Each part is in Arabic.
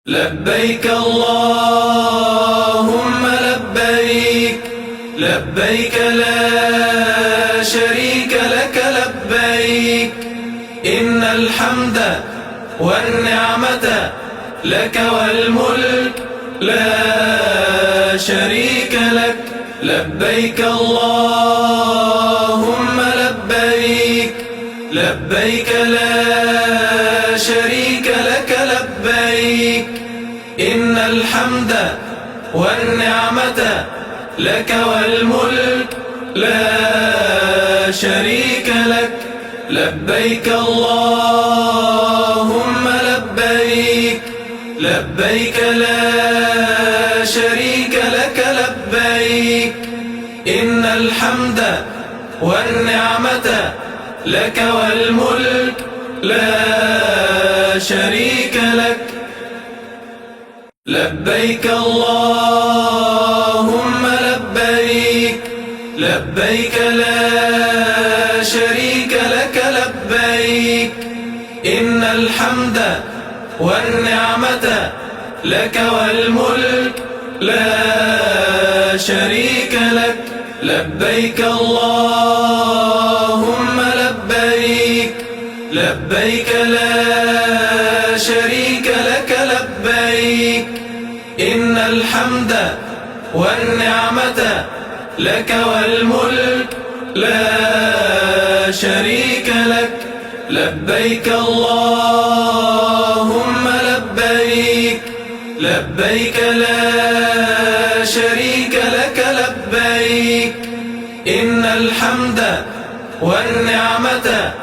لبيك اللهم لبيك، لبيك لا شريك لك لبيك، إن الحمد والنعمة لك والملك لا شريك لك. لبيك اللهم لبيك، لبيك لا شريك لك لبيك، إن الحمد والنعمة لك والملك لا شريك لك. لبيك اللهم لبيك، لبيك لا شريك لك لبيك، إن الحمد والنعمة لك والملك لا شريك لك. لبيك اللهم لبيك، لبيك لا شريك لك لبيك، إن الحمد والنعمة لك والملك لا شريك لك. لبيك اللهم لبيك، لبيك لا شريك لك لبيك، إن الحمد والنعمة لك والملك لا شريك لك. لبيك اللهم لبيك، لبيك لا شريك لك لبيك، إن الحمد والنعمة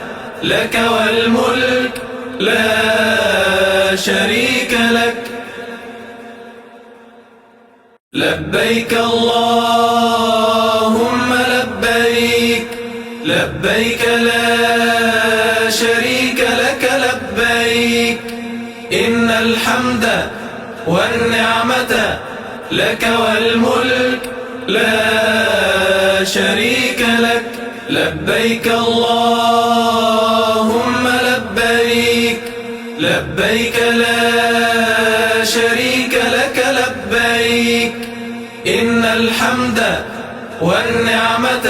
لك والملك لا شريك لك. لبيك اللهم لبيك، لبيك لا شريك لك لبيك، إن الحمد والنعمة لك والملك لا شريك لك. لبيك اللهم لبيك، لبيك لا شريك لك لبيك، إن الحمد والنعمة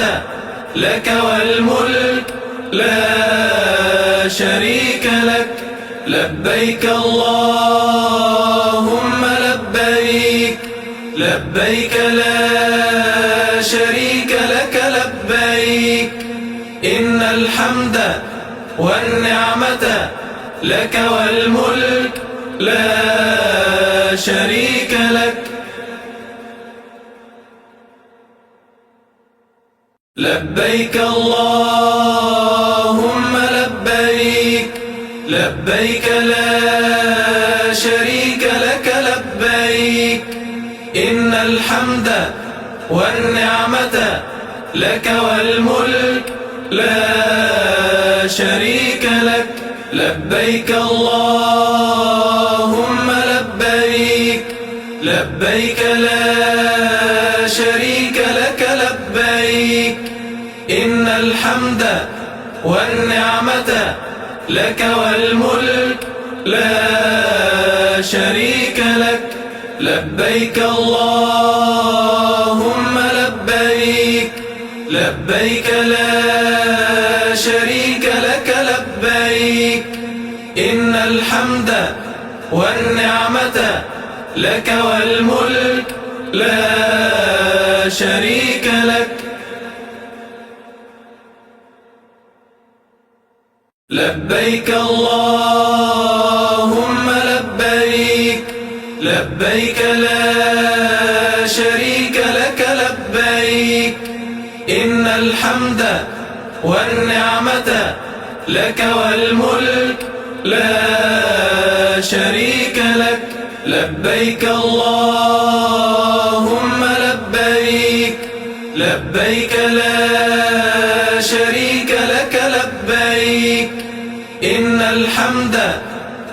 لك والملك لا شريك لك. لبيك اللهم لبيك، لبيك لا شريك لك لبيك، إن الحمد والنعمة لك والملك لا شريك لك. لبيك اللهم لبيك، لبيك لا شريك لك لبيك، إن الحمد والنعمة لك والملك لا شريك لك. لبيك اللهم لبيك، لبيك لا شريك لك لبيك، إن الحمد والنعمة لك والملك لا شريك لك. لبيك اللهم لبيك، لبيك لا شريك لك لبيك، إن الحمد والنعمة لك والملك لا شريك لك. لبيك اللهم لبيك، لبيك لا شريك لك لبيك، إن الحمد والنعمة لك والملك لا شريك لك. لبيك اللهم لبيك، لبيك لا شريك لك لبيك، إن الحمد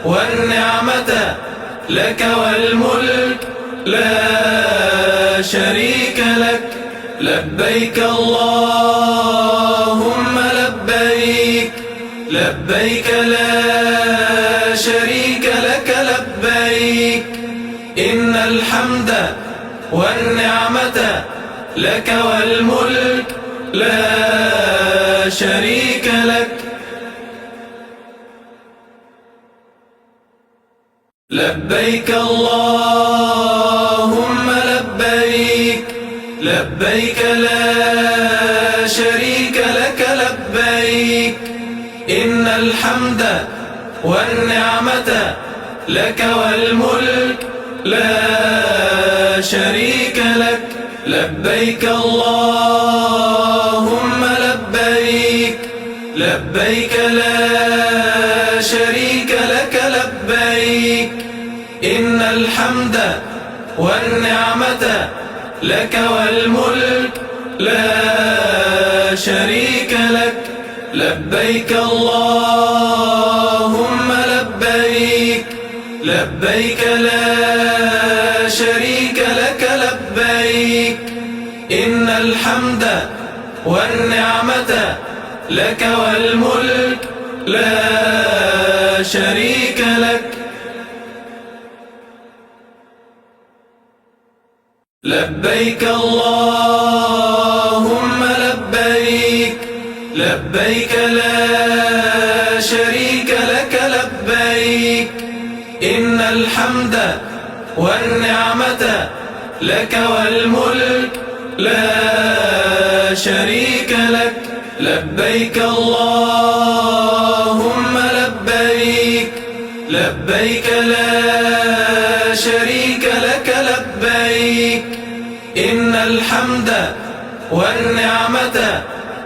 والنعمة لك والملك لا شريك لك. لبيك اللهم لبيك، لبيك لا شريك لك لبيك، إن الحمد والنعمة لك والملك لا شريك لك. لبيك اللهم لبيك، لبيك لا شريك لك لبيك. إن الحمد والنعمة لك والملك لا شريك لك. لبيك اللهم لبيك، لبيك لا شريك لك لبيك. إن الحمد والنعمة لك والملك لا شريك لك. لبيك اللهم لبيك، لبيك لا شريك لك لبيك. إن الحمد والنعمة لك والملك لا شريك لك. لبيك اللهم لبيك، لبيك لا شريك لك لبيك. إن الحمد والنعمة لك والملك لا شريك لك. لبيك اللهم لبيك، لبيك لا شريك لك لبيك. إن الحمد والنعمة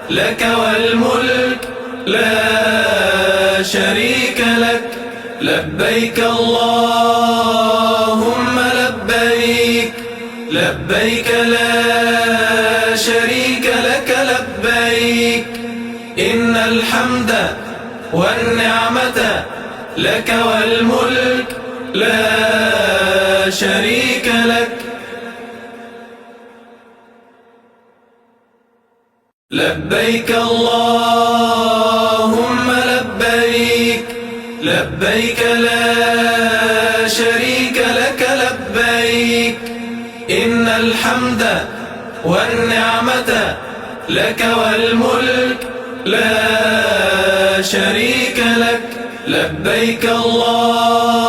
لك والملك لا شريك لك. لبيك اللهم لبيك، لبيك لا شريك لك لبيك. إن الحمد والنعمة لك والملك لا شريك لك. لبيك اللهم لبيك، لبيك لا شريك لك لبيك. إن الحمد والنعمة لك والملك لا شريك لك. لبيك اللهم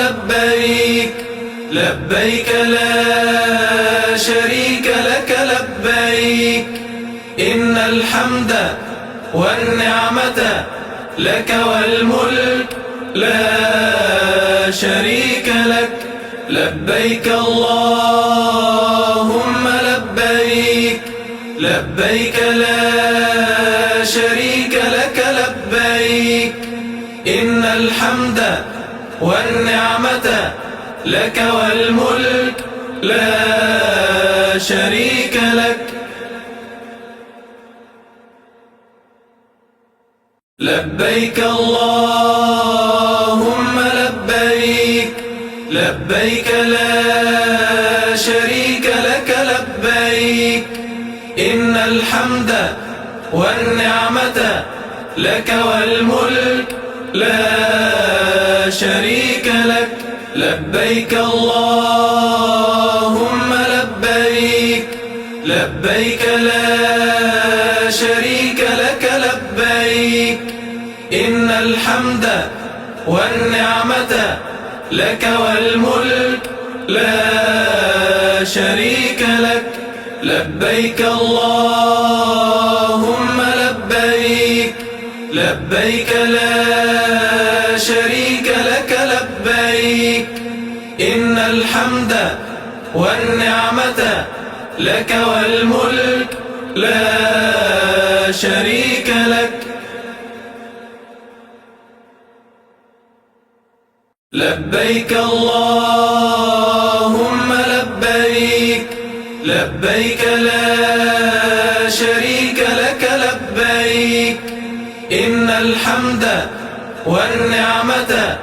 لبيك، لبيك لا شريك لك لبيك. إن الحمد والنعمة لك والملك لا شريك لك. لبيك اللهم لبيك، لبيك لا شريك لك لبيك. إن الحمد والنعمة لك والملك لا شريك لك. لبيك اللهم لبيك، لبيك لا شريك لك لبيك. إن الحمد والنعمة لك والملك لا شريك لك. لبيك اللهم لبيك، لبيك لا شريك لك لبيك. إن الحمد والنعمة لك والملك لا شريك لك. لبيك اللهم لبيك، لبيك لا شريك لك لبيك. إن الحمد والنعمة لك والملك لا شريك لك. لبيك اللهم لبيك، لبيك لا شريك لك لبيك. إن الحمد والنعمة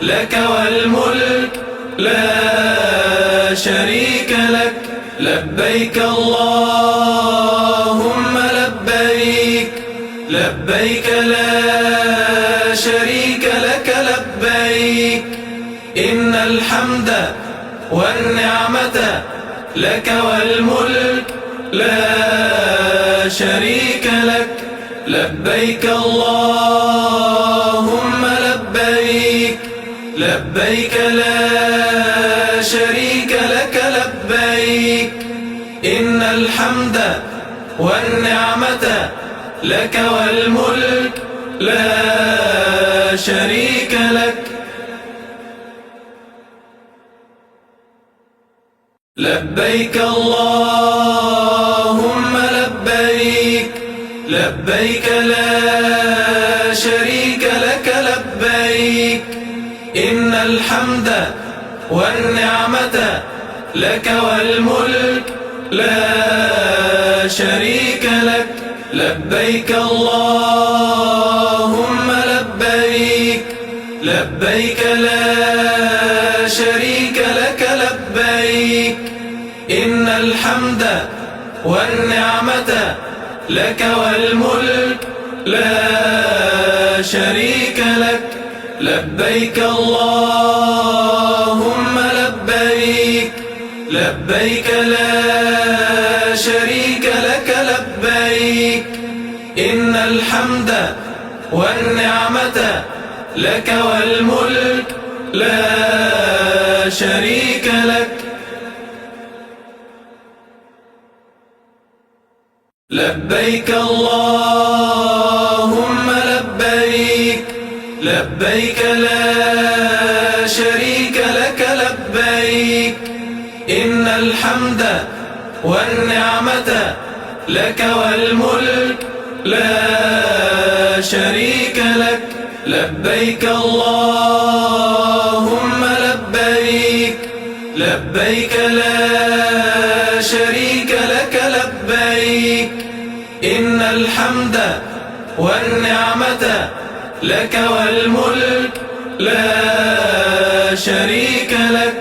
لك والملك لا شريك لك. لبيك اللهم لبيك، لبيك لا شريك لك لبيك. إن إن الحمد والنعمة لك والملك لا شريك لك. لبيك اللهم لبيك، لبيك لا شريك لك لبيك. إن الحمد والنعمة لك والملك لا شريك لك. لبيك اللهم لبيك، لبيك لا شريك لك لبيك. إن الحمد والنعمة لك والملك لا شريك لك. لبيك اللهم لبيك، لبيك لا شريك لك لبيك. إن الحمد والنعمة لك والملك لا شريك لك. لبيك اللهم لبيك، لبيك لا شريك لك لبيك. إن الحمد والنعمة لك والملك لا شريك لك. لبيك اللهم لبيك، لبيك لا شريك لك لبيك. إن الحمد والنعمة لك والملك لا شريك لك. لبيك اللهم لبيك، لبيك لا شريك لك لبيك. إن الحمد والنعمة لك والملك لا شريك لك.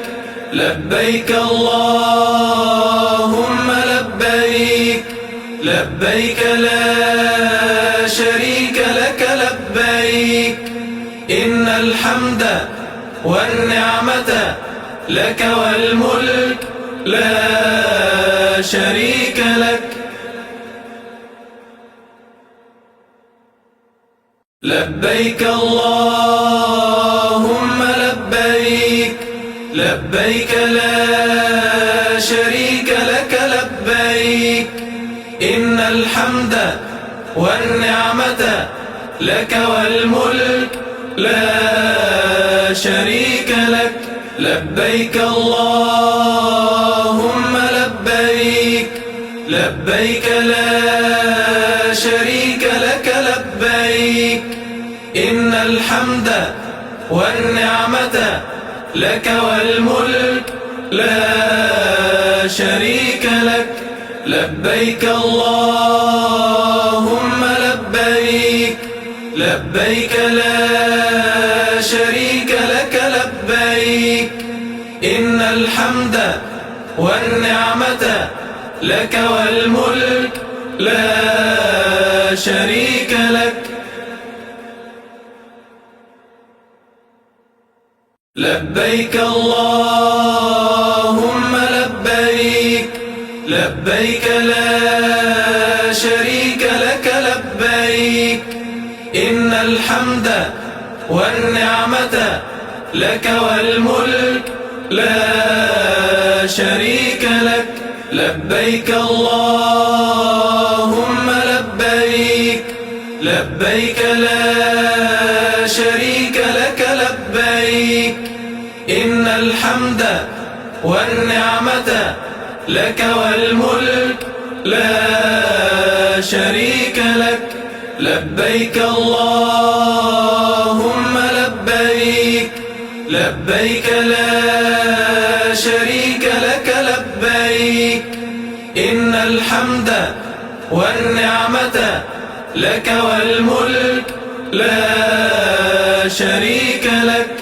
لبيك اللهم لبيك، لبيك لا شريك لك لبيك. إن الحمد والنعمة لك والملك لا شريك لك. لبيك اللهم لبيك، لبيك لا شريك لك لبيك. إن الحمد والنعمة لك والملك لا شريك لك. لبيك اللهم لبيك، لبيك لا شريك لك لبيك. إن الحمد والنعمة لك والملك لا شريك لك. لبيك اللهم لبيك، لبيك لا شريك لك لبيك. إن الحمد والنعمة لك والملك لا شريك لك. لبيك اللهم لبيك، لبيك لا شريك لك لبيك. إن الحمد والنعمة لك والملك لا شريك لك. لبيك اللهم لبيك، لبيك لا شريك لك لبيك. إن الحمد والنعمة لك والملك لا شريك لك. لبيك اللهم لبيك، لبيك لا شريك لك لبيك. إن الحمد والنعمة لك والملك لا شريك لك.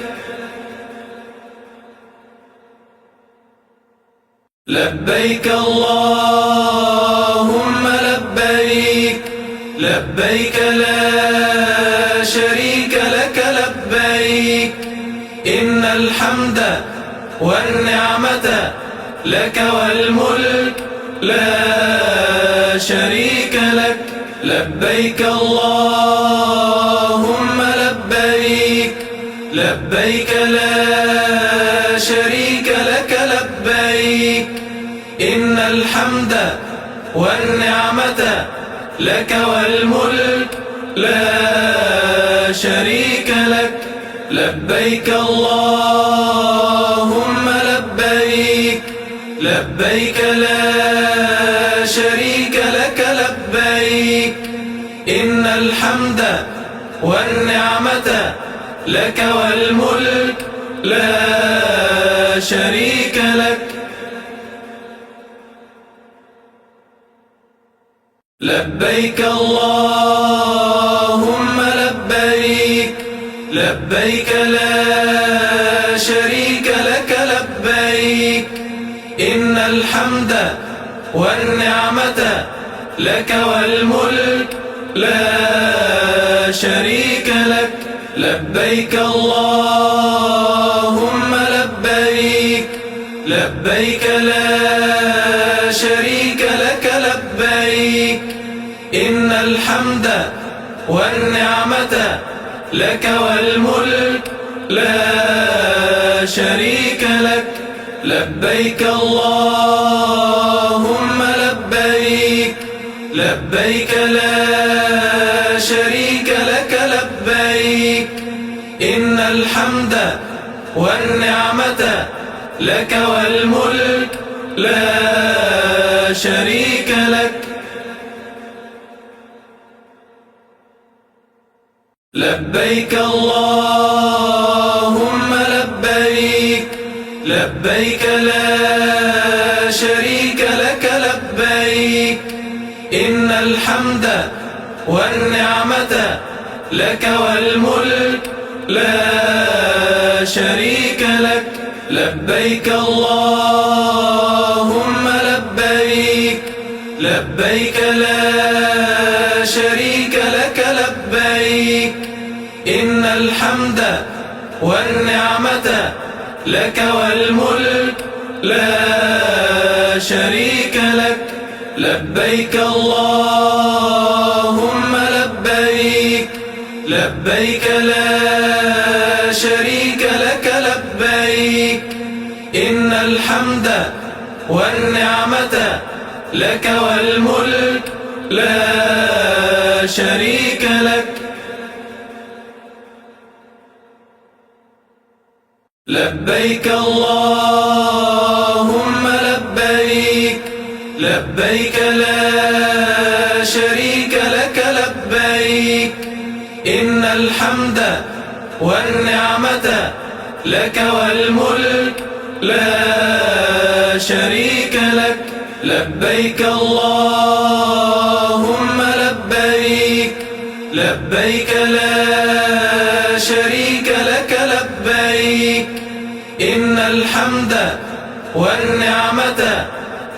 لبيك اللهم لبيك، لبيك لا شريك لك لبيك. إن الحمد والنعمة لك والملك لا شريك لك. لبيك اللهم لبيك، لبيك لا شريك لك لبيك. إن الحمد والنعمة لك والملك لا شريك لك. لبيك اللهم لبيك، لبيك لا شريك لك لبيك. إن الحمد والنعمة لك والملك لا شريك لك. لبيك اللهم لبيك، لبيك لا شريك لك لبيك. إن الحمد والنعمة لك والملك لا شريك لك. لبيك اللهم لبيك، لبيك لا شريك لك لبيك. إن الحمد والنعمة لك والملك لا شريك لك. لبيك اللهم لبيك، لبيك لا شريك لك لبيك. إن الحمد والنعمة لك والملك لا شريك لك. لبيك اللهم لبيك، لبيك لا شريك لك لبيك. إن الحمد والنعمة لك والملك لا شريك لك. لبيك اللهم لبيك، لبيك لا شريك لك لبيك. إن الحمد والنعمة لك والملك لا شريك لك. لبيك اللهم لبيك، لبيك لا شريك لك لبيك. إن الحمد والنعمة لك والملك لا شريك لك. لبيك اللهم لبيك، لبيك لا شريك لك لبيك. إن الحمد والنعمة لك والملك لا شريك لك. لبيك اللهم لبيك، لبيك لا شريك لك لبيك. إن الحمد والنعمة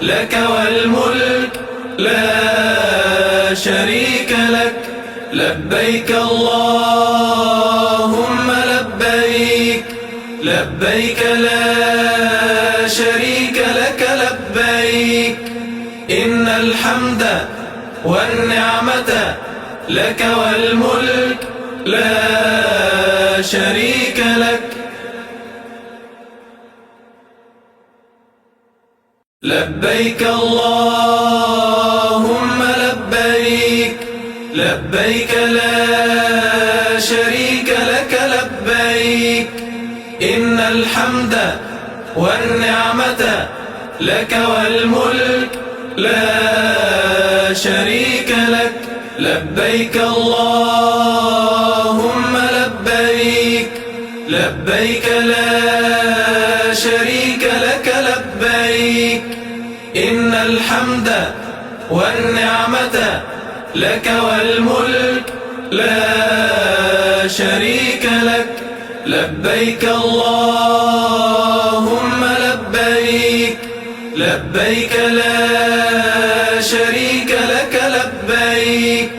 لك والملك لا شريك لك. لبيك اللهم لبيك، لبيك لا شريك لك لبيك. إن الحمد والنعمة لك والملك لا شريك لك. لبيك اللهم لبيك، لبيك لا شريك لك لبيك. إن الحمد والنعمة لك والملك لا شريك لك. لبيك اللهم لبيك، لبيك لا شريك لك لبيك. إن الحمد والنعمة لك والملك لا شريك لك. لبيك اللهم لبيك، لبيك لا شريك لك لبيك.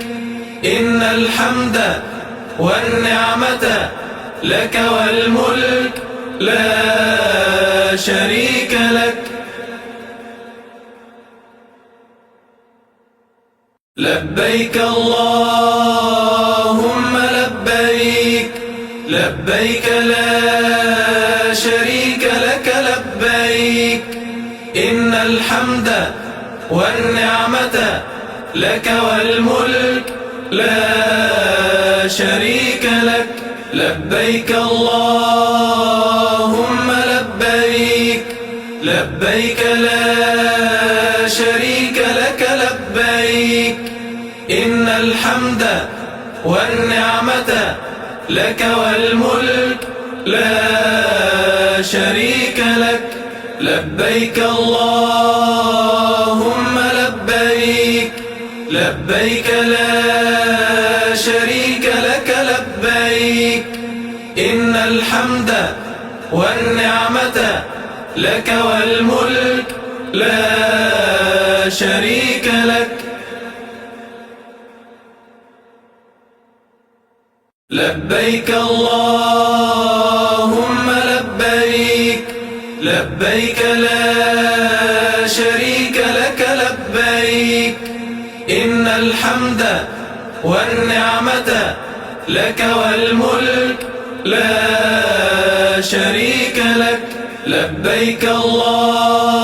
إن الحمد والنعمة لك والملك لا شريك لك. لبيك اللهم لبيك، لبيك لا شريك لك لبيك، إن الحمد والنعمة لك والملك لا شريك لك. لبيك اللهم لبيك، لبيك لا شريك لك لبيك، إن الحمد والنعمة لك والملك لا شريك لك. لبيك اللهم لبيك، لبيك لا شريك لك لبيك، إن الحمد والنعمة لك والملك لا شريك لك. لبيك اللهم لبيك، لبيك لا شريك لك لبيك، إن الحمد والنعمة لك والملك لا شريك لك. لبيك اللهم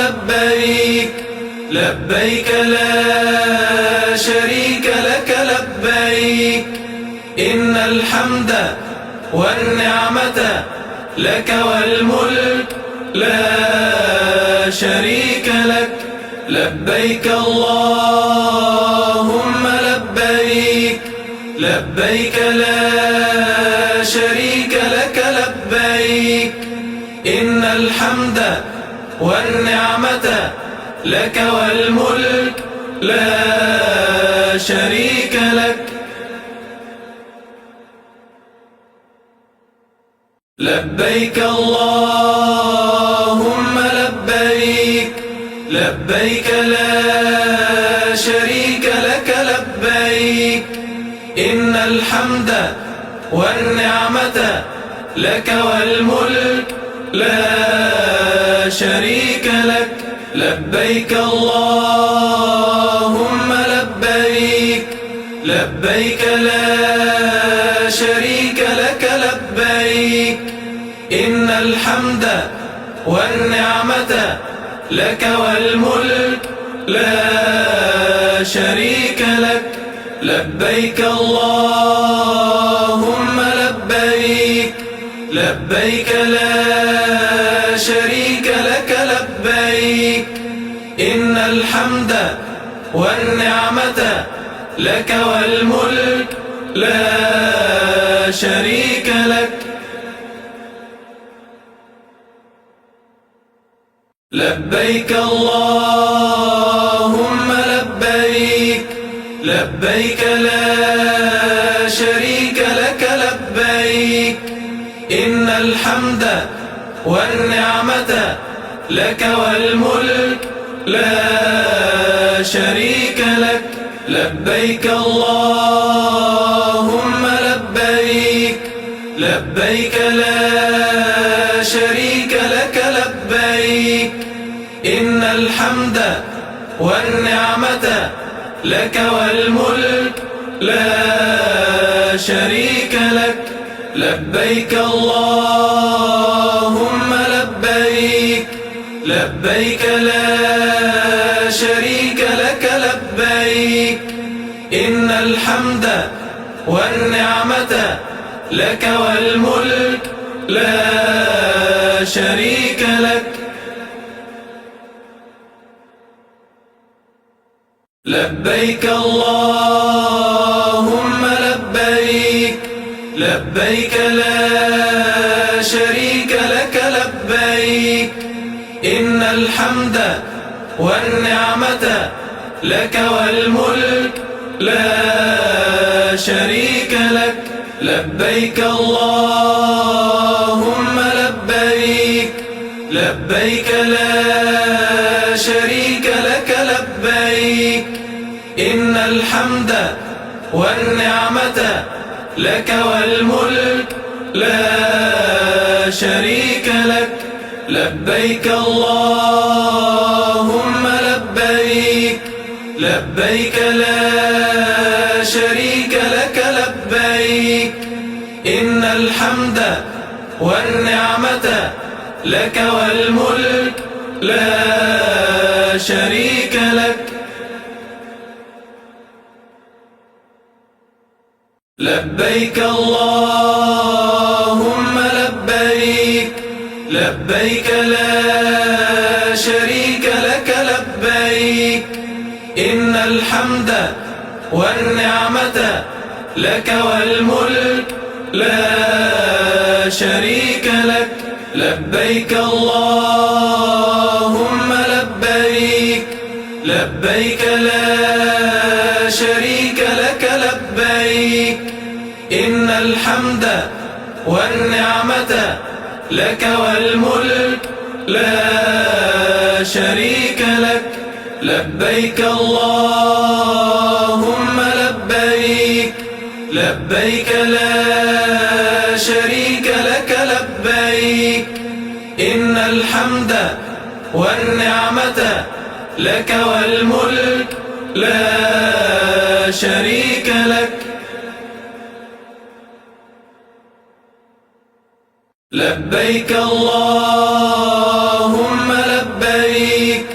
لبيك، لبيك لا شريك لك لبيك، إن الحمد والنعمة لك والملك لا شريك لك. لبيك اللهم لبيك، لبيك لا شريك لك لبيك، إن الحمد والنعمة لك والملك لا شريك لك. لبيك اللهم لبيك، لبيك لا شريك لك لبيك، إن الحمد والنعمة لك والملك لا شريك لك. لبيك اللهم لبيك، لبيك لا شريك لك لبيك، إن الحمد والنعمة لك والملك لا شريك لك. لبيك اللهم لبيك، لبيك لا شريك لك لبيك، إن الحمد والنعمة لك والملك لا شريك لك. لبيك اللهم لبيك، لبيك لا شريك لك لبيك، إن الحمد والنعمة لك والملك لا شريك لك. لبيك اللهم لبيك، لبيك لا شريك لك لبيك، إن الحمد والنعمة لك والملك لا شريك لك. لبيك اللهم لبيك، لبيك لا شريك لك لبيك، إن الحمد والنعمة لك والملك لا شريك لك. لبيك اللهم لبيك، لبيك لا شريك لك لبيك، إن الحمد والنعمة لك والملك لا شريك لك. لبيك اللهم لبيك، لبيك لا شريك لك لبيك، إن الحمد والنعمة لك والملك لا شريك لك لبيك اللهم لبيك لبيك لا شريك لك لبيك إن الحمد والنعمة لك والملك لا شريك لك لبيك اللهم لبيك لبيك لا شريك لك لبيك إن الحمد والنعمة لك والملك لا شريك لك لبيك اللهم لبيك لبيك لا شريك لك لبيك إن الحمد والنعمة لك والملك لا شريك لك لبيك اللهم لبيك لبيك لا شريك لك لبيك إن الحمد والنعمة لك والملك لا شريك لك لبيك اللهم لبيك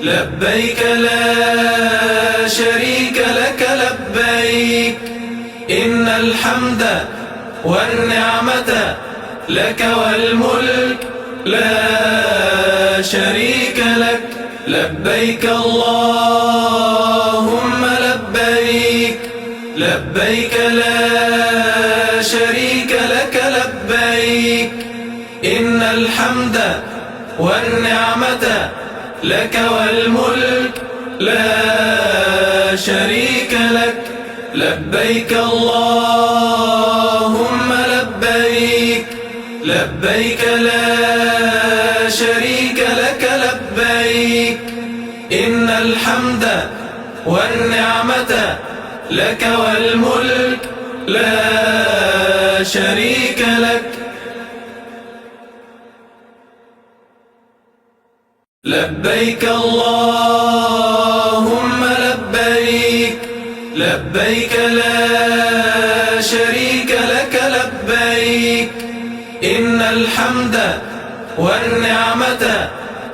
لبيك لا شريك لك لبيك إن الحمد والنعمة لك والملك لا شريك لك لبيك اللهم لبيك لبيك لا شريك لك لبيك إن الحمد والنعمة لك والملك لا شريك لك لبيك اللهم لبيك لبيك لا شريك لك لبيك إن الحمد والنعمة لك والملك لا شريك لك لبيك اللهم لبيك لبيك لا شريك لك لبيك إن الحمد والنعمة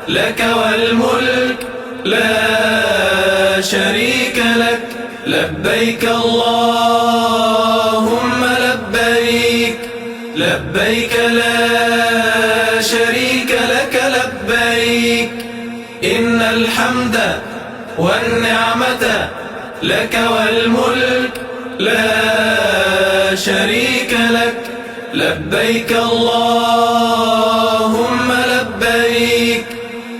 لك والملك لا شريك لك لبيك اللهم لبيك لبيك لا شريك لك لبيك إن الحمد والنعمة لك والملك لا شريك لك لبيك اللهم لبيك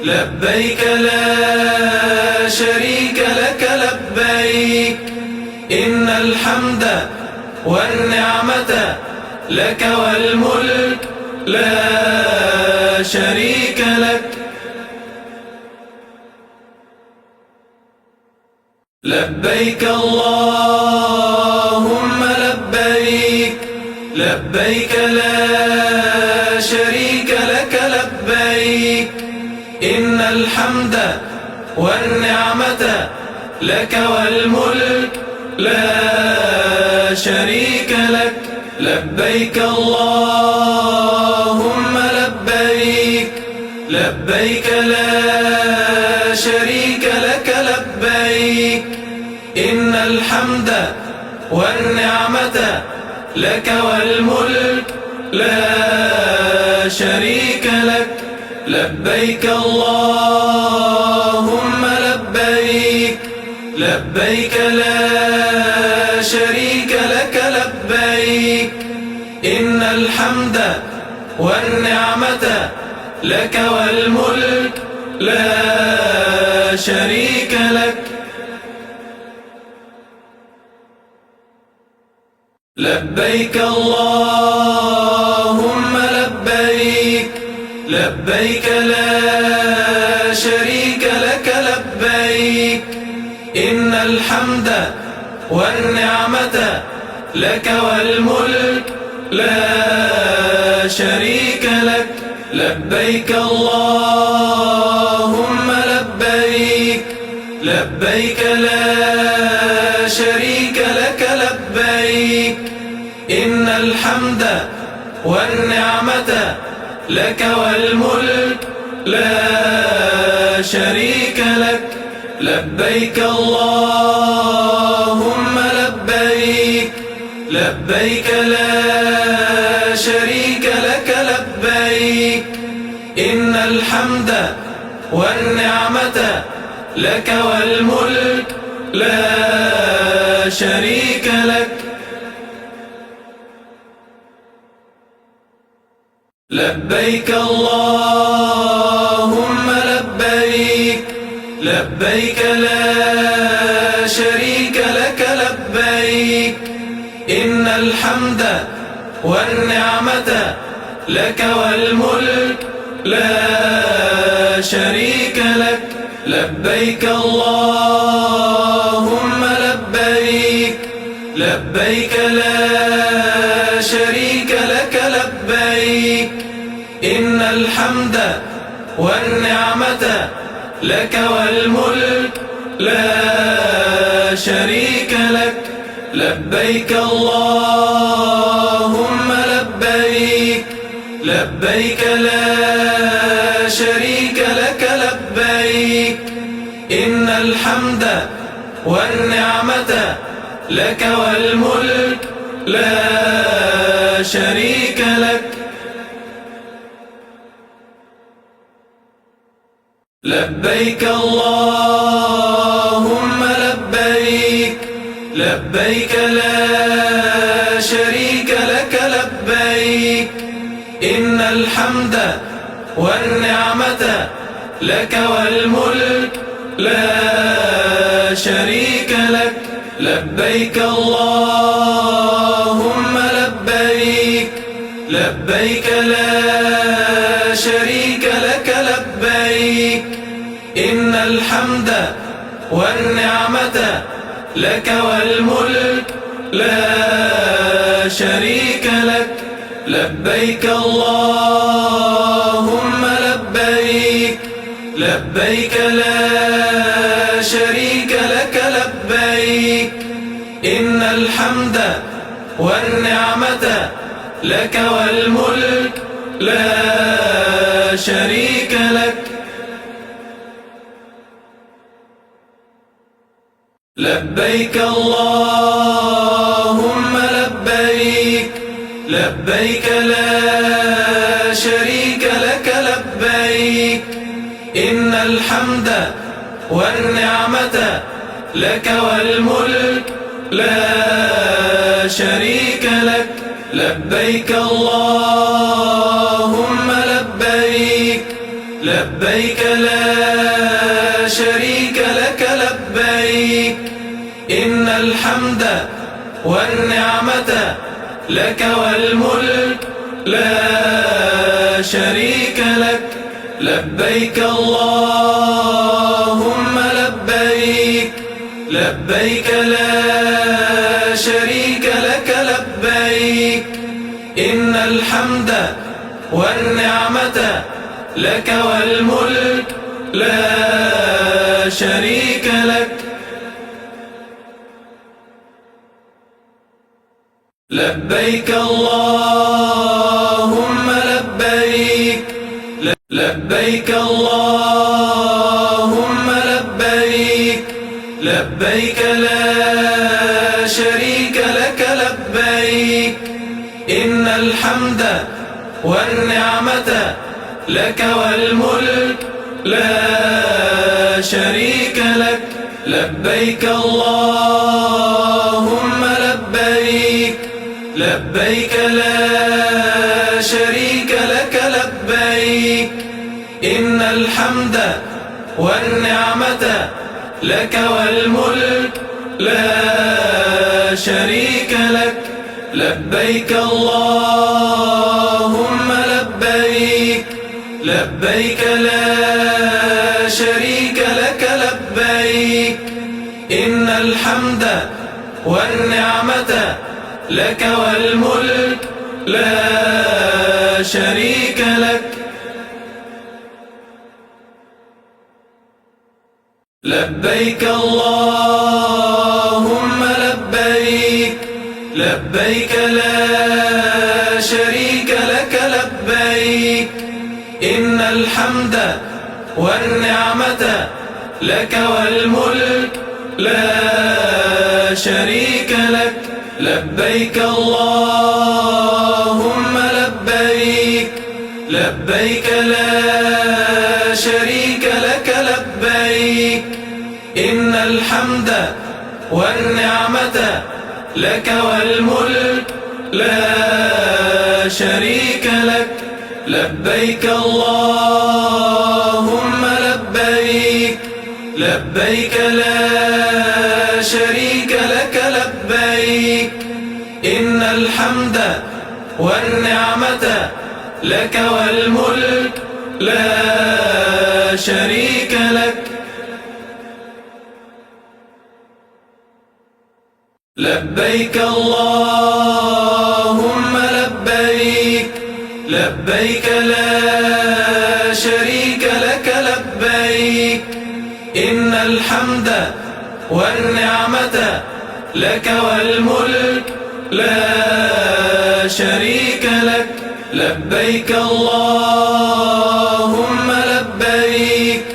لبيك لا شريك لك لبيك إن الحمد والنعمة لك والملك لا شريك لك لبيك اللهم لبيك لبيك لا شريك لك لبيك إن الحمد والنعمة لك والملك لا شريك لك لبيك اللهم لبيك لبيك لا شريك لك لبيك إن الحمد والنعمة لك والملك لا شريك لك لبيك اللهم لبيك لبيك لا شريك لك لبيك إن الحمد والنعمة لك والملك لا شريك لك لبيك اللهم لبيك لبيك لا شريك لك لبيك إن الحمد والنعمة لك والملك لا شريك لك لبيك اللهم لبيك لبيك لا شريك لك لبيك إن الحمد والنعمة لك والملك لا شريك لك لبيك اللهم لبيك لبيك لا شريك لك لبيك إن الحمد والنعمة لك والملك لا شريك لك لبيك اللهم لبيك لبيك لا شريك لك لبيك إن الحمد والنعمة لك والملك لا شريك لك لبيك اللهم لبيك لبيك لا شريك لك لبيك إن الحمد والنعمة لك والملك لا شريك لك لبيك اللهم لبيك لبيك لا شريك لك لبيك إن الحمد والنعمة لك والملك لا شريك لك لبيك اللهم لبيك لبيك لا شريك لك لبيك إن الحمد والنعمة لك والملك لا شريك لك لبيك اللهم لبيك لبيك لا شريك لك لبيك إن الحمد والنعمة لك والملك لا شريك لك لبيك اللهم لبيك لبيك لا شريك لك لبيك إن الحمد والنعمة لك والملك لا شريك لك لبيك اللهم لبيك لبيك لا شريك لك لبيك إن الحمد والنعمة لك والملك لا شريك لك لبيك اللهم لبيك لبيك لا شريك لك لبيك إن الحمد والنعمة لك والملك لا شريك لك لبيك اللهم لبيك لبيك لا شريك لك لبيك إن الحمد والنعمة لك والملك لا شريك لك لبيك اللهم لبيك لبيك اللهم لبيك لبيك لا شريك لك لبيك إن الحمد والنعمة لك والملك لا شريك لك لبيك اللهم لبيك لبيك لا شريك لك لبيك إن الحمد والنعمة لك والملك لا شريك لك لبيك اللهم لبيك لبيك لا شريك لك لبيك إن الحمد والنعمة لك والملك لا شريك لك. لبيك اللهم لبيك، لبيك لا شريك لك لبيك، إن الحمد والنعمة لك والملك لا شريك لك. لبيك اللهم لبيك، لبيك لا شريك لك لبيك، إن الحمد والنعمة لك والملك لا شريك لك. لبيك اللهم لبيك، لبيك لا شريك لك لبيك، إن الحمد والنعمة لك والملك لا شريك لك. لبيك اللهم لبيك، لبيك لا شريك لك لبيك، إن الحمد والنعمة لك والملك لا شريك لك. لبيك اللهم لبيك،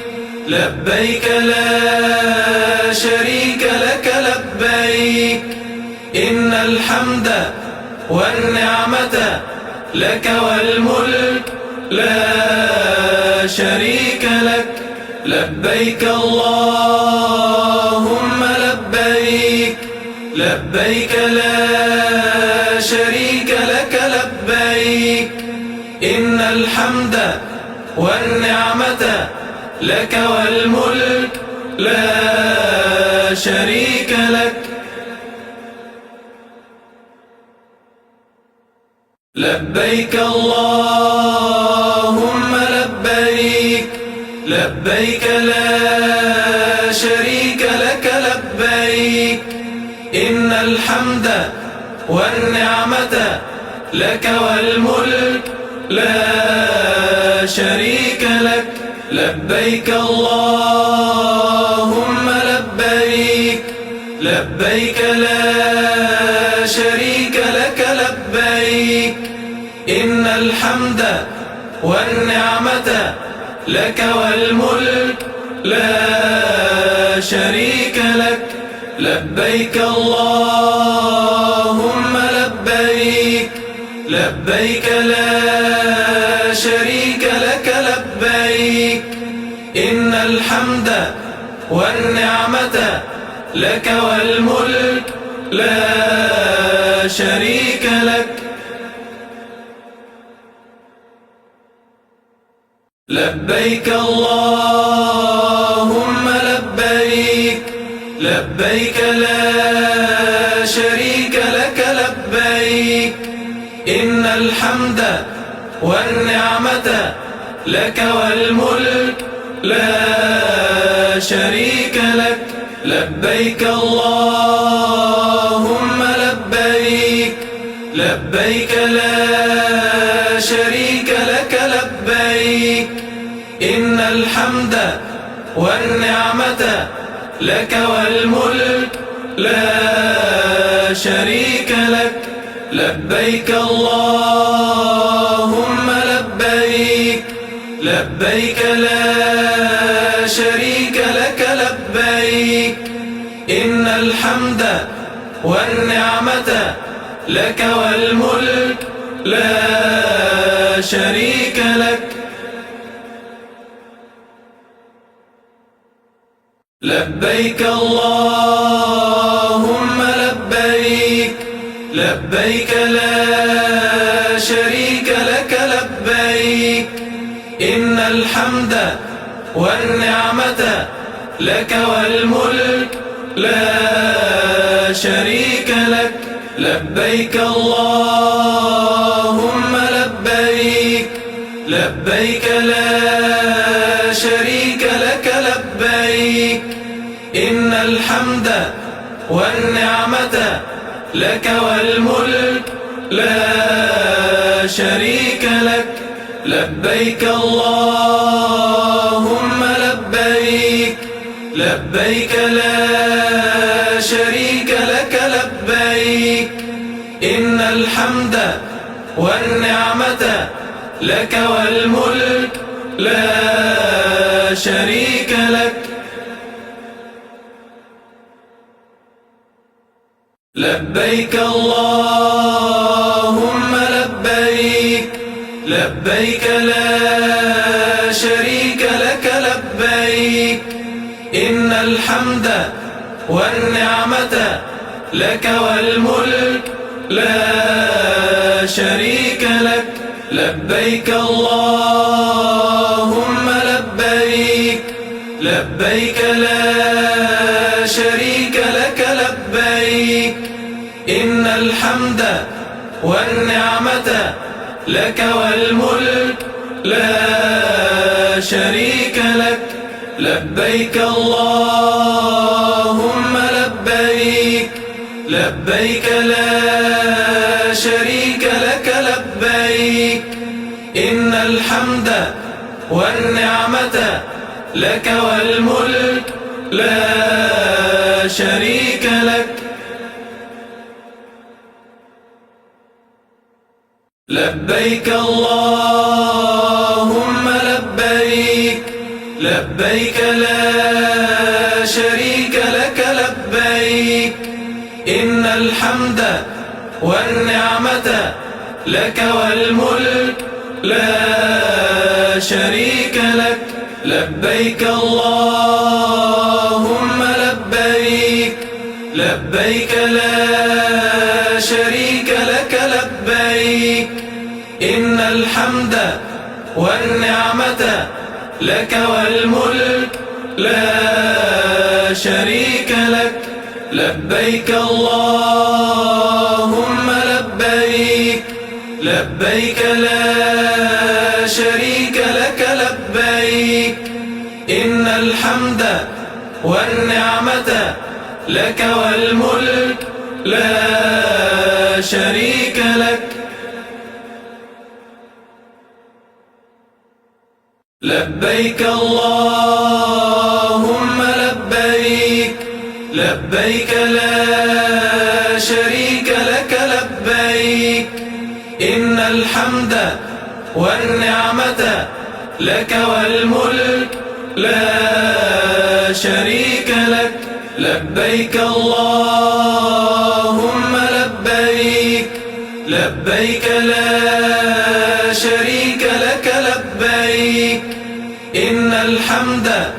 لبيك لا شريك لك لبيك، إن الحمد والنعمة لك والملك لا شريك لك. لبيك اللهم لبيك، لبيك لا شريك لك لبيك، إن الحمد والنعمة لك والملك لا شريك لك. لبيك اللهم لبيك، لبيك لا شريك لك لبيك، إن الحمد والنعمة لك والملك لا شريك لك. لبيك اللهم لبيك، لبيك لا شريك لك لبيك، إن الحمد والنعمة لك والملك لا شريك لك. لبيك اللهم لبيك، لبيك لا شريك لك لبيك، إن الحمد والنعمة لك والملك لا شريك لك. لبيك اللهم لبيك، لبيك لا شريك لك لبيك، إن الحمد والنعمة لك والملك لا شريك لك. لبيك اللهم لبيك، لبيك لا شريك لك لبيك، إن الحمد والنعمة لك والملك لا شريك لك. لبيك اللهم لبيك، لبيك لا شريك لك لبيك، إن الحمد والنعمة لك والملك لا شريك لك. لبيك اللهم لبيك، لبيك لا شريك لك لبيك، إن الحمد والنعمة لك والملك لا شريك لك. لبيك اللهم لبيك، لبيك لا شريك لك لبيك، إن الحمد والنعمة لك والملك لا شريك لك لبيك اللهم لبيك لبيك لا شريك لك لبيك إن الحمد والنعمة لك والملك لا شريك لك لبيك اللهم لبيك لبيك لا شريك لك لبيك إن الحمد والنعمة لك والملك لا شريك لك لبيك اللهم لبيك لبيك لا شريك لك لبيك إن الحمد والنعمة لك والملك لا شريك لك لبيك اللهم لبيك لبيك لا شريك لك لبيك إن الحمد والنعمة لك والملك لا شريك لك لبيك اللهم لبيك لبيك لا شريك لك لبيك إن الحمد والنعمة لك والملك لا شريك لك لبيك اللهم لبيك لبيك لا شريك لك لبيك إن الحمد والنعمة لك والملك لا شريك لك لبيك اللهم لبيك لبيك لا شريك لك لبيك إن الحمد والنعمة لك والملك لا شريك لك لبيك اللهم لبيك لبيك لا شريك لك لبيك إن الحمد والنعمة لك والملك لا شريك لك لبيك اللهم لبيك لبيك لا شريك لك لبيك إن الحمد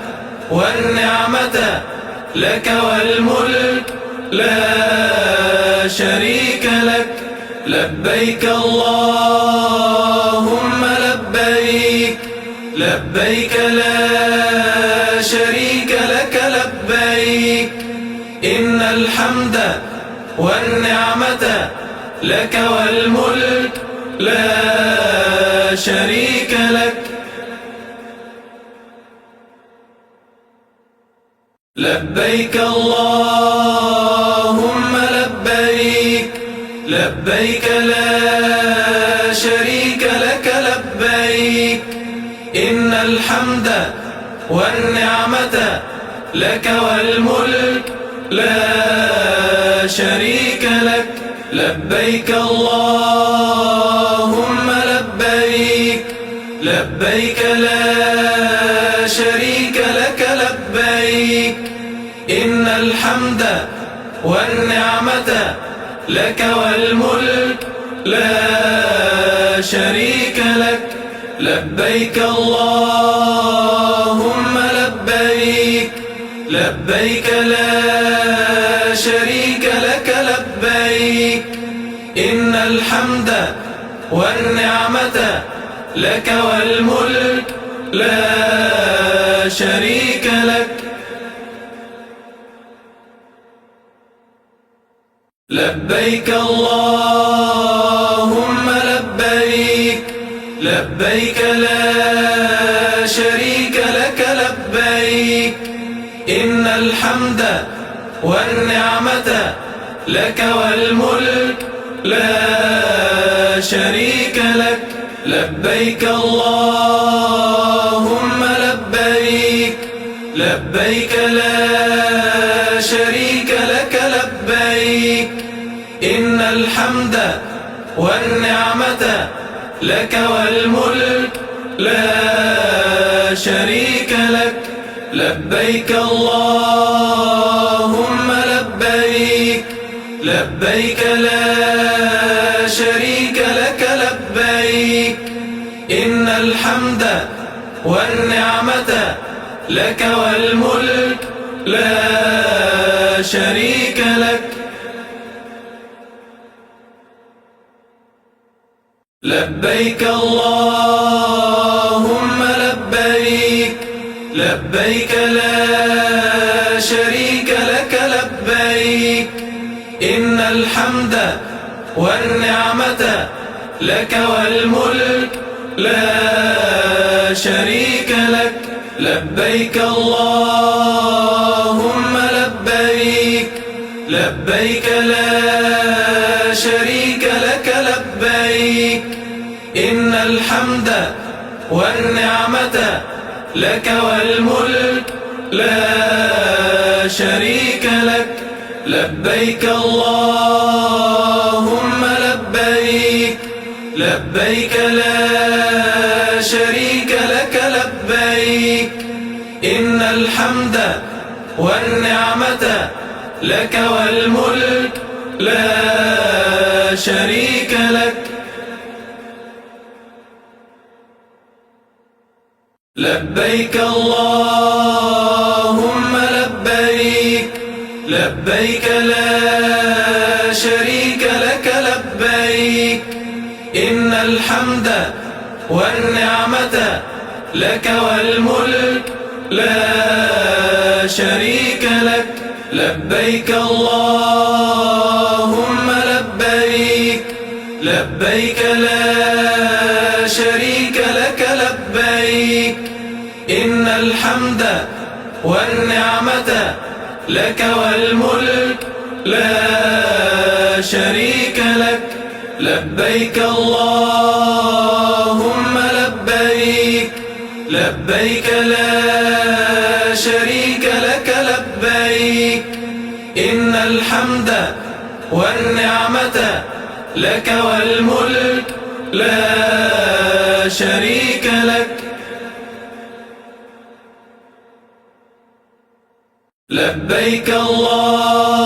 والنعمة لك والملك لا شريك لك لبيك اللهم لبيك لبيك لا شريك لك لبيك إن الحمد والنعمة لك والملك لا شريك لك لبيك اللهم لبيك لبيك لا شريك لك لبيك إن الحمد والنعمة لك والملك لا شريك لك لبيك اللهم لبيك لبيك لا شريك لك لبيك إن الحمد والنعمة لك والملك لا شريك لك لبيك اللهم لبيك لبيك لا شريك لك لبيك إن الحمد والنعمة لك والملك لا شريك لك لبيك اللهم لبيك لبيك لا شريك لك لبيك إن الحمد والنعمة لك والملك لا شريك لك لبيك اللهم لبيك لبيك لا شريك لك لبيك إن الحمد والنعمة لك والملك لا شريك لك لبيك اللهم لبيك لبيك لا شريك لك لبيك إن الحمد والنعمة لك والملك لا شريك لك لبيك اللهم لبيك لبيك لا شريك لك لبيك إن الحمد والنعمة لك والملك لا شريك لك لبيك اللهم لبيك لبيك لا شريك لك لبيك إن الحمد والنعمة لك والملك لا شريك لك لبيك اللهم لبيك لبيك لا شريك لك لبيك إن الحمد والنعمة لك والملك لا شريك لك لبيك اللهم لبيك لبيك لا شريك لك لبيك إن الحمد والنعمة لك والملك لا شريك لك لبيك اللهم لبيك لبيك لا شريك لك لبيك إن الحمد والنعمة لك والملك لا شريك لك لبيك اللهم لبيك لبيك لا شريك لك لبيك إن الحمد والنعمة لك والملك لا شريك لك لبيك اللهم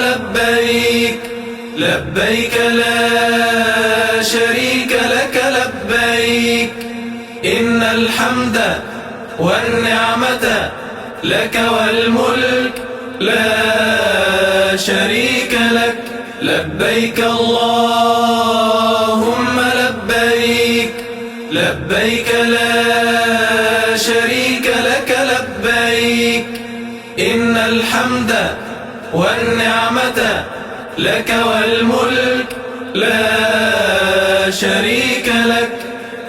لبيك لبيك لا شريك لك لبيك إن الحمد والنعمة لك والملك لا شريك لك لبيك اللهم لبيك لبيك لا شريك لك لبيك إن الحمد والنعمة لك والملك لا شريك لك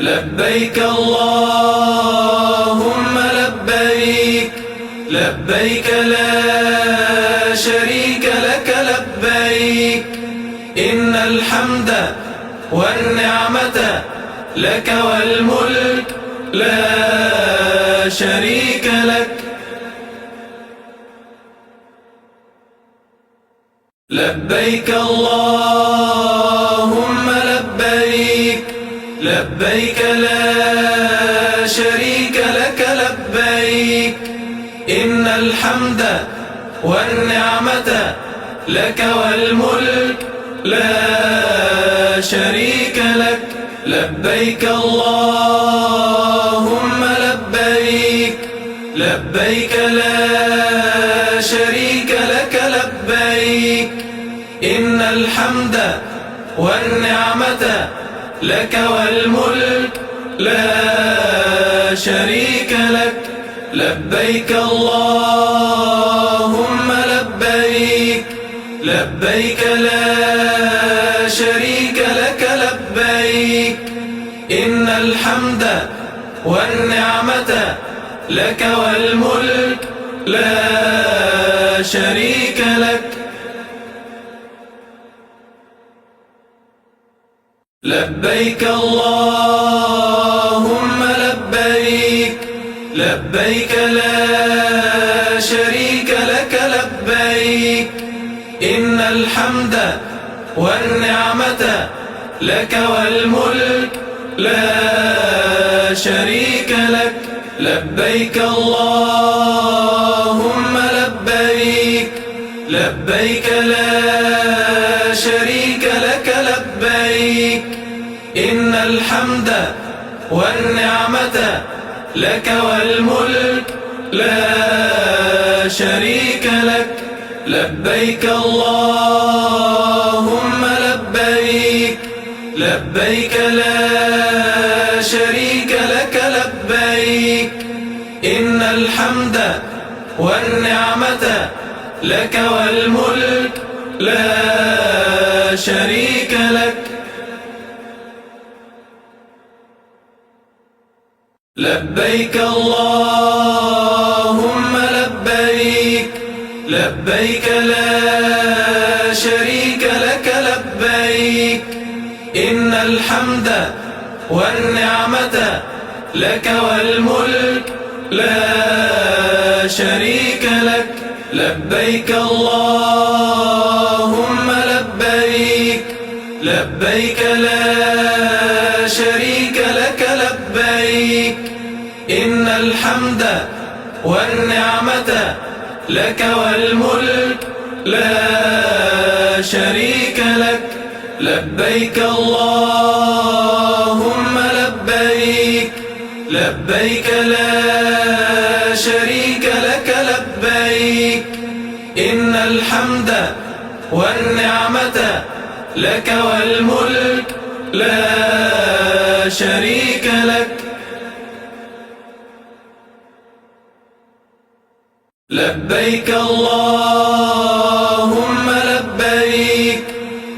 لبيك اللهم لبيك لبيك لا شريك لك لبيك إن الحمد والنعمة لك والملك لا شريك لك لبيك اللهم لبيك لبيك لا شريك لك لبيك إن الحمد والنعمة لك والملك لا شريك لك لبيك اللهم لبيك لبيك لا شريك لك لبيك إن الحمد والنعمة لك والملك لا شريك لك لبيك اللهم لبيك لبيك لا شريك لك لبيك إن الحمد والنعمة لك والملك لا شريك لك لبيك اللهم لبيك، لبيك لا شريك لك لبيك، إن الحمد والنعمة لك والملك لا شريك لك. لبيك اللهم لبيك، لبيك لا شريك لك لبيك، إن الحمد والنعمة لك والملك لا شريك لك. لبيك اللهم لبيك، لبيك لا شريك لك لبيك، إن الحمد والنعمة لك والملك لا شريك لك. لبيك اللهم لبيك، لبيك لا شريك لك لبيك، إن الحمد والنعمة لك والملك لا شريك لك. لبيك اللهم لبيك، لبيك لا شريك لك لبيك، إن الحمد والنعمة لك والملك لا شريك لك. لبيك اللهم لبيك، لبيك لا شريك لك لبيك، إن الحمد والنعمة لك والملك لا شريك لك. لبيك اللهم لبيك،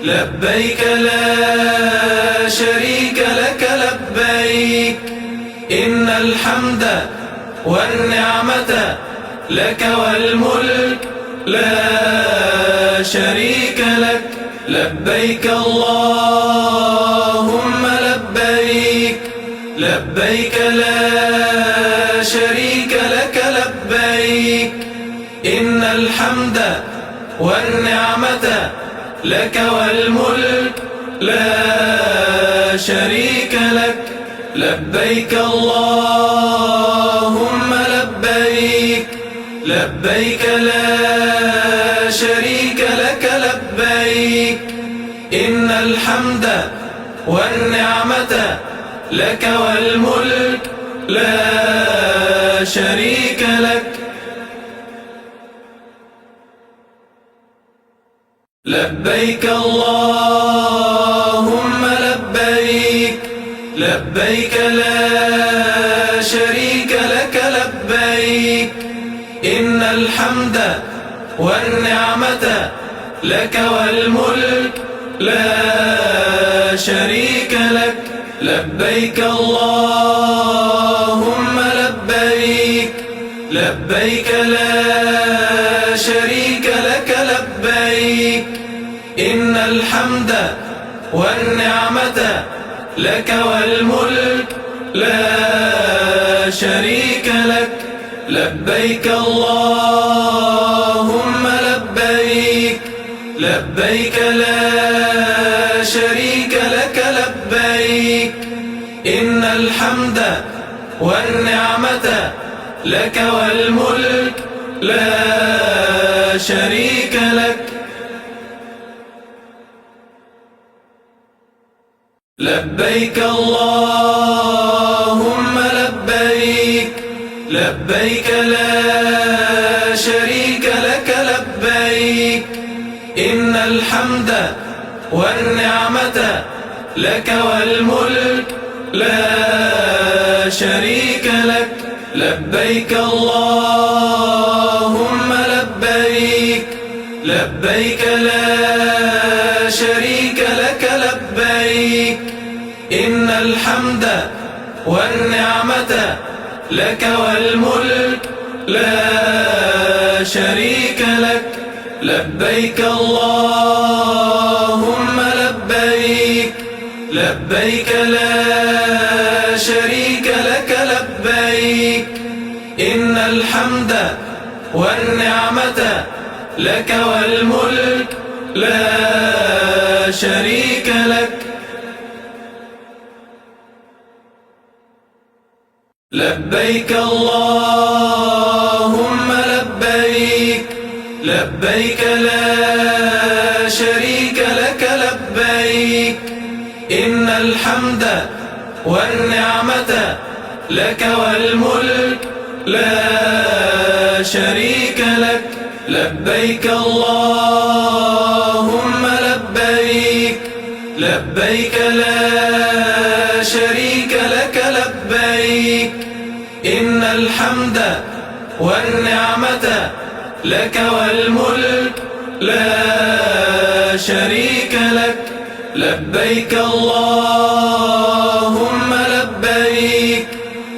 لبيك لا شريك لك لبيك، إن الحمد والنعمة لك والملك لا شريك لك. لبيك اللهم لبيك، لبيك لا شريك لك لبيك، إن الحمد والنعمة لك والملك لا شريك لك. لبيك اللهم لبيك، لبيك لا شريك لك لبيك، إن الحمد والنعمة لك والملك لا شريك لك. لبيك اللهم لبيك، لبيك لا شريك لك لبيك، إن الحمد والنعمة لك والملك لا شريك لك. لبيك اللهم لبيك، لبيك لا شريك لك لبيك، إن الحمد والنعمة لك والملك لا شريك لك. لبيك اللهم لبيك، لبيك لا شريك لك لبيك، إن الحمد والنعمة لك والملك لا شريك لك. لبيك اللهم لبيك، لبيك لا شريك لك لبيك، إن الحمد والنعمة لك والملك لا شريك لك. لبيك اللهم لبيك، لبيك لا شريك لك لبيك، إن الحمد والنعمة لك والملك لا شريك لك. لبيك اللهم لبيك، لبيك لا شريك لك لبيك إن الحمد والنعمة لك والملك لا شريك لك لبيك اللهم لبيك لبيك لا شريك لك لبيك إن الحمد والنعمة لك والملك لا شريك لك لبيك اللهم لبيك لبيك لا شريك لك لبيك إن الحمد والنعمة لك والملك لا شريك لك لبيك اللهم لبيك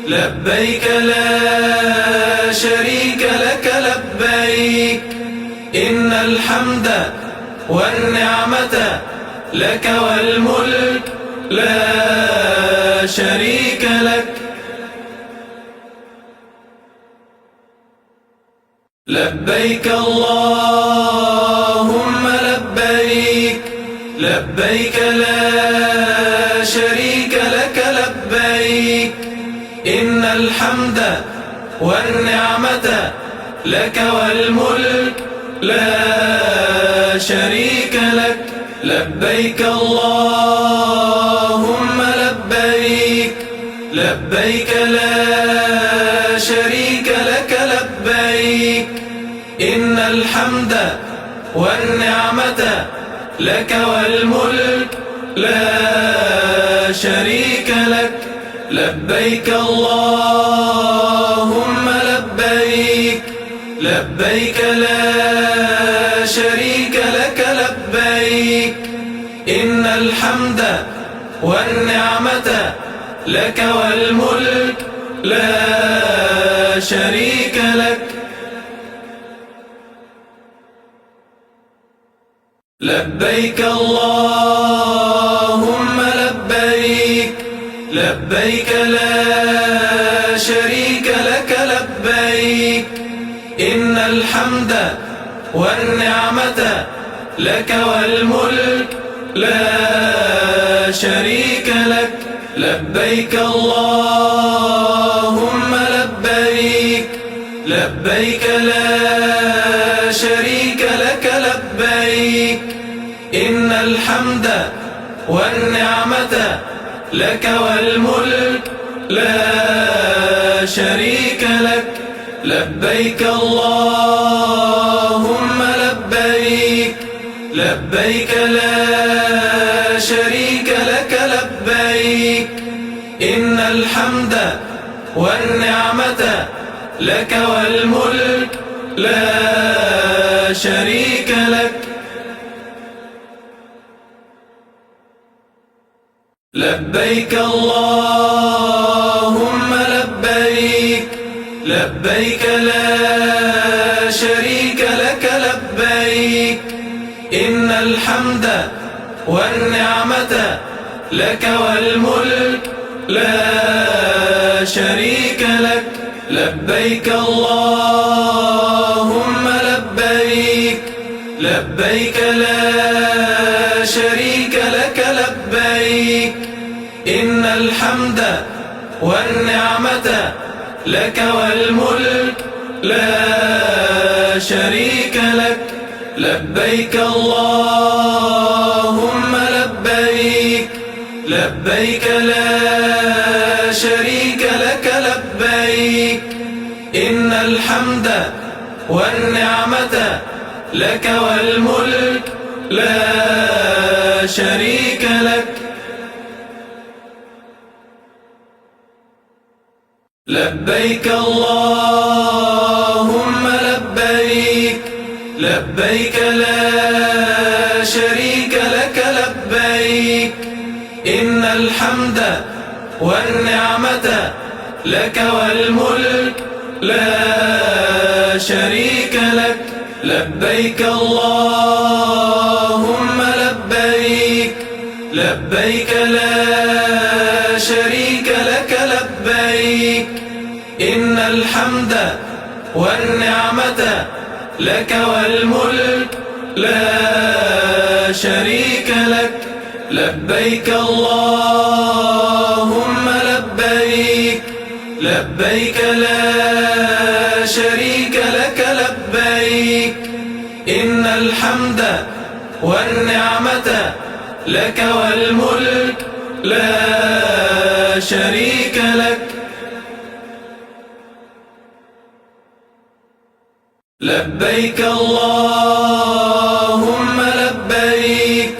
لبيك لا شريك لك لبيك إن الحمد والنعمة لك والملك لا شريك لك لبيك اللهم لبيك لبيك لا شريك لك لبيك إن الحمد والنعمة لك والملك لا شريك لك لبيك اللهم لبيك لبيك لا شريك لك لبيك إن الحمد والنعمة لك والملك لا شريك لك لبيك اللهم لبيك لبيك لا شريك لك لبيك إن الحمد والنعمة لك والملك لا شريك لك لبيك اللهم لبيك لبيك لا شريك لك لبيك إن الحمد والنعمة لك والملك لا شريك لك لبيك اللهم لبيك لبيك لا شريك لك لبيك إن الحمد والنعمة لك والملك لا شريك لك لبيك اللهم لبيك لبيك لا شريك لك لبيك إن الحمد والنعمة لك والملك لا شريك لك لبيك اللهم لبيك لبيك لا شريك لك لبيك إن الحمد والنعمة لك والملك لا شريك لك لبيك اللهم لبيك لبيك لا شريك لك لبيك إن الحمد والنعمة لك والملك لا شريك لك لبيك اللهم لبيك لبيك لا شريك لك لبيك إن الحمد والنعمة لك والملك لا شريك لك لبيك اللهم لبيك لبيك لا شريك لك لبيك إن الحمد والنعمة لك والملك لا شريك لك لبيك اللهم لبيك لبيك لا شريك لك لبيك إن الحمد والنعمة لك والملك لا شريك لك لبيك اللهم لبيك لبيك لا شريك لك لبيك إن الحمد والنعمة لك والملك لا شريك لك لبيك اللهم لبيك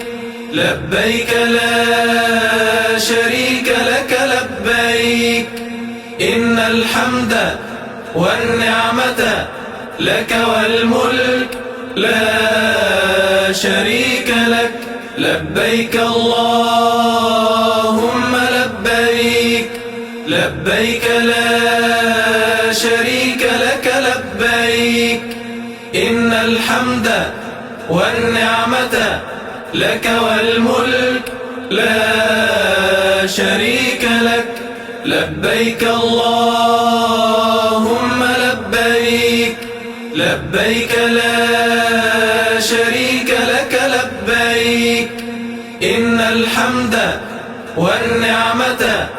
لبيك لا شريك لك لبيك إن الحمد والنعمة لك والملك لا شريك لك لبيك اللهم لبيك لبيك لا شريك لك لبيك إن الحمد والنعمة لك والملك لا شريك لك لبيك اللهم لبيك لبيك لا شريك لك لبيك إن الحمد والنعمة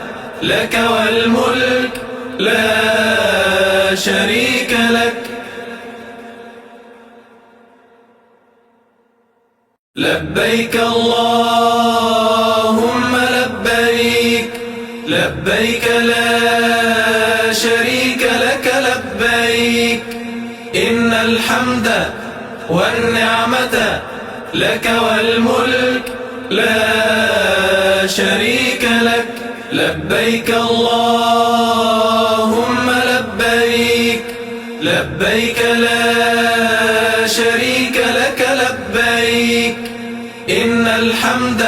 لك والملك لا شريك لك لبيك اللهم لبيك لبيك لا شريك لك لبيك إن الحمد والنعمة لك والملك لا شريك لك لبيك اللهم لبيك لبيك لا شريك لك لبيك إن الحمد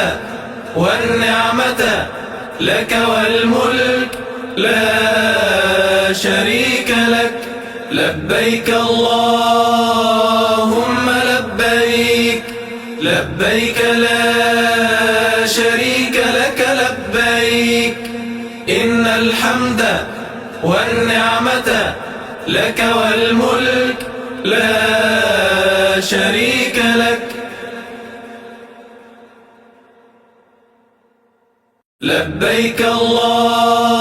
والنعمة لك والملك لا شريك لك لبيك اللهم لبيك لبيك لا شريك لك لبيك إن الحمد والنعمة لك والملك لا شريك لك لبيك اللهم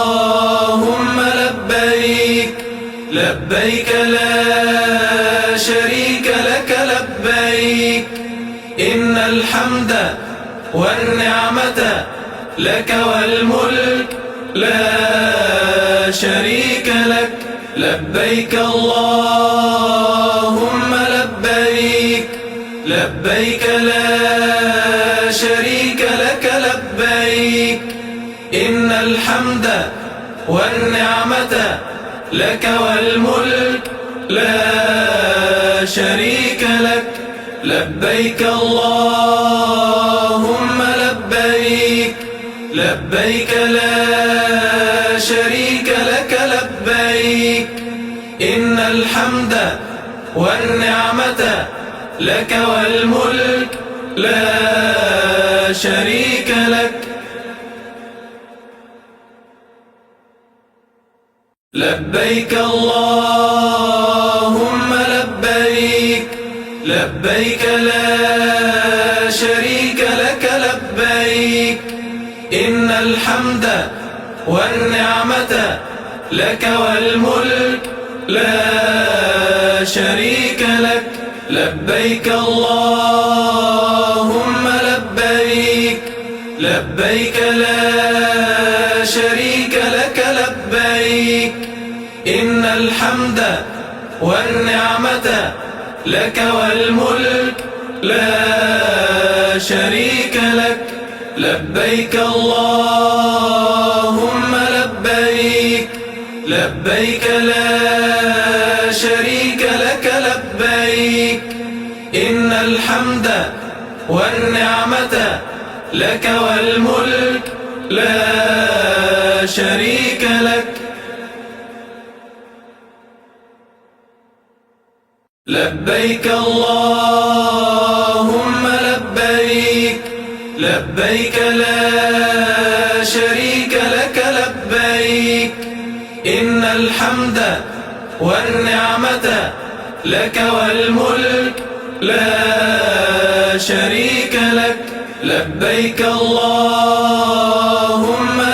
لبيك لبيك لا شريك لك لبيك إن الحمد والنعمة لك والملك لا شريك لك لبيك اللهم لبيك لبيك لا شريك لك لبيك إن الحمد والنعمة لك والملك لا شريك لك لبيك اللهم لبيك لبيك لا شريك لك لبيك إن الحمد والنعمة لك والملك لا شريك لك لبيك اللهم لبيك لبيك لا شريك لك لبيك إن الحمد والنعمة لك والملك لا شريك لك لبيك اللهم لبيك لبيك لا شريك لك لبيك إن الحمد والنعمة لك والملك لا شريك لك لبيك اللهم لبيك لبيك لا شريك لك لبيك إن الحمد والنعمة لك والملك لا شريك لك لبيك اللهم لبيك لبيك لا شريك لك لبيك إن الحمد والنعمة لك والملك لا شريك لك لبيك اللهم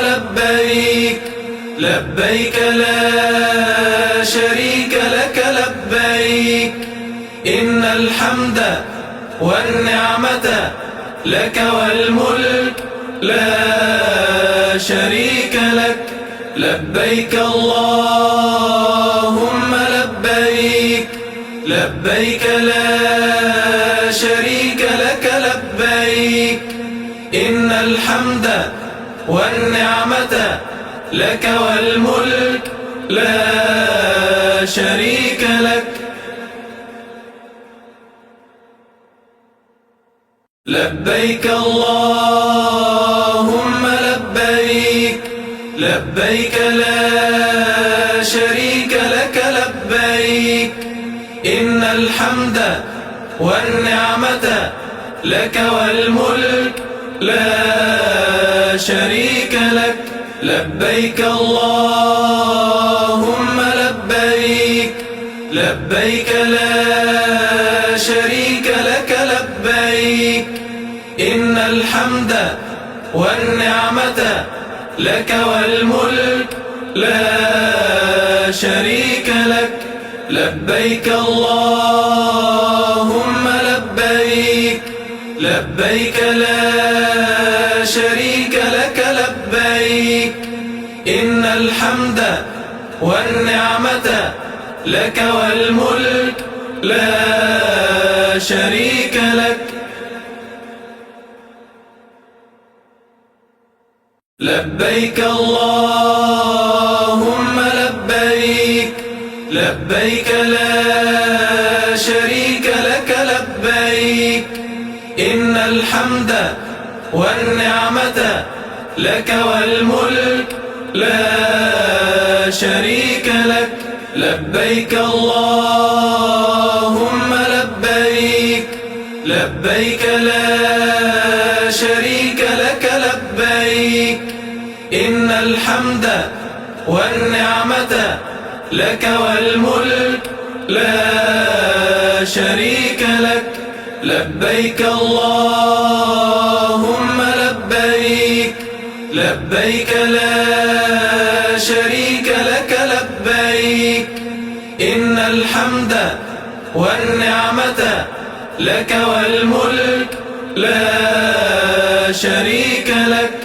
لبيك لبيك لا شريك لك لبيك إن الحمد والنعمة لك والملك لا شريك لك لبيك اللهم لبيك لبيك لا شريك لك لبيك إن الحمد والنعمة لك والملك لا شريك لك لبيك اللهم لبيك لبيك لا شريك لك لبيك إن الحمد والنعمة لك والملك لا شريك لك لبيك اللهم لبيك لبيك لا شريك لك لبيك إن الحمد والنعمة لك والملك لا شريك لك لبيك اللهم لبيك لبيك لا شريك لك لبيك إن الحمد والنعمة لك والملك لا شريك لك لبيك اللهم لبيك لبيك لا شريك لك لبيك إن الحمد والنعمة لك والملك لا شريك لك لبيك اللهم لبيك لبيك لا شريك لك لبيك إن الحمد والنعمة لك والملك لا شريك لك لبيك اللهم لبيك لبيك لا شريك لك لبيك إن الحمد والنعمة لك والملك لا شريك لك